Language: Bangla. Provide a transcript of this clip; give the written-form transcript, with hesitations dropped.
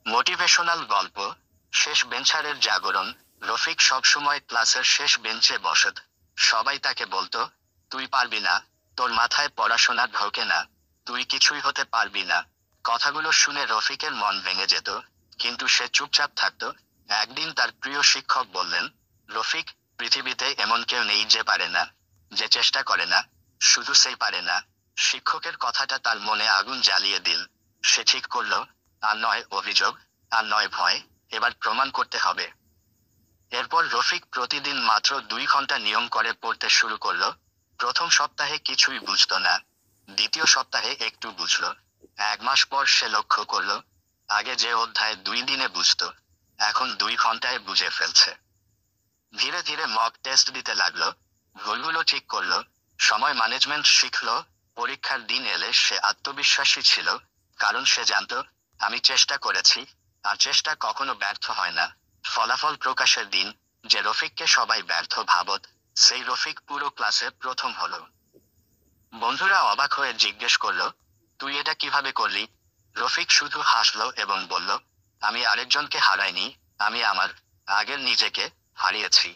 মোটিভেশনাল গল্প। শেষ বেঞ্চারের জাগরণ। রফিক সবসময় ক্লাসের শেষ বেঞ্চে বসত। সবাই তাকে বলতো, তুই পারবি না, তোর মাথায় পড়াশোনা ঢোকে না, তুই কিছুই হতে পারবি না। কথাগুলো শুনে রফিকের মন ভেঙে যেত, কিন্তু সে চুপচাপ থাকতো। একদিন তার প্রিয় শিক্ষক বললেন, রফিক, পৃথিবীতে এমন কেউ নেই যে পারে না, যে চেষ্টা করে না, শুধু সেই পারে না। শিক্ষকের কথাটা তার মনে আগুন জ্বালিয়ে দিল। সে ঠিক করলো, আর নয় অভিযোগ, আর নয় ভয়, এবার প্রমাণ করতে হবে। এরপর রফিক প্রতিদিন মাত্র 2 ঘন্টা নিয়ম করে পড়তে শুরু করলো। প্রথম সপ্তাহে কিছুই বুঝতো না। দ্বিতীয় সপ্তাহে একটু বুঝলো। 1 মাস পর সে লক্ষ্য করলো, আগে যে অধ্যায় 2 দিনে বুঝতো, এখন 2 ঘন্টায় বুঝে ফেলছে। ধীরে ধীরে মক টেস্ট দিতে লাগলো। ভুলগুলো ঠিক করলো। সময় ম্যানেজমেন্ট শিখলো। পরীক্ষার দিন এলে সে আত্মবিশ্বাসী ছিল, কারণ সে জানতো, আমি চেষ্টা করেছি, আর চেষ্টা কখনো ব্যর্থ হয় না। ফলাফল প্রকাশের দিন, যে রফিককে সবাই ব্যর্থ ভাবত, সেই রফিক পুরো ক্লাসে প্রথম হলো। বন্ধুরা অবাক হয়ে জিজ্ঞেস করলো, তুই এটা কিভাবে করলি? রফিক শুধু হাসলো এবং বলল, আমি আরেকজনকে হারাইনি, আমি আমার আগের নিজেকে হারিয়েছি।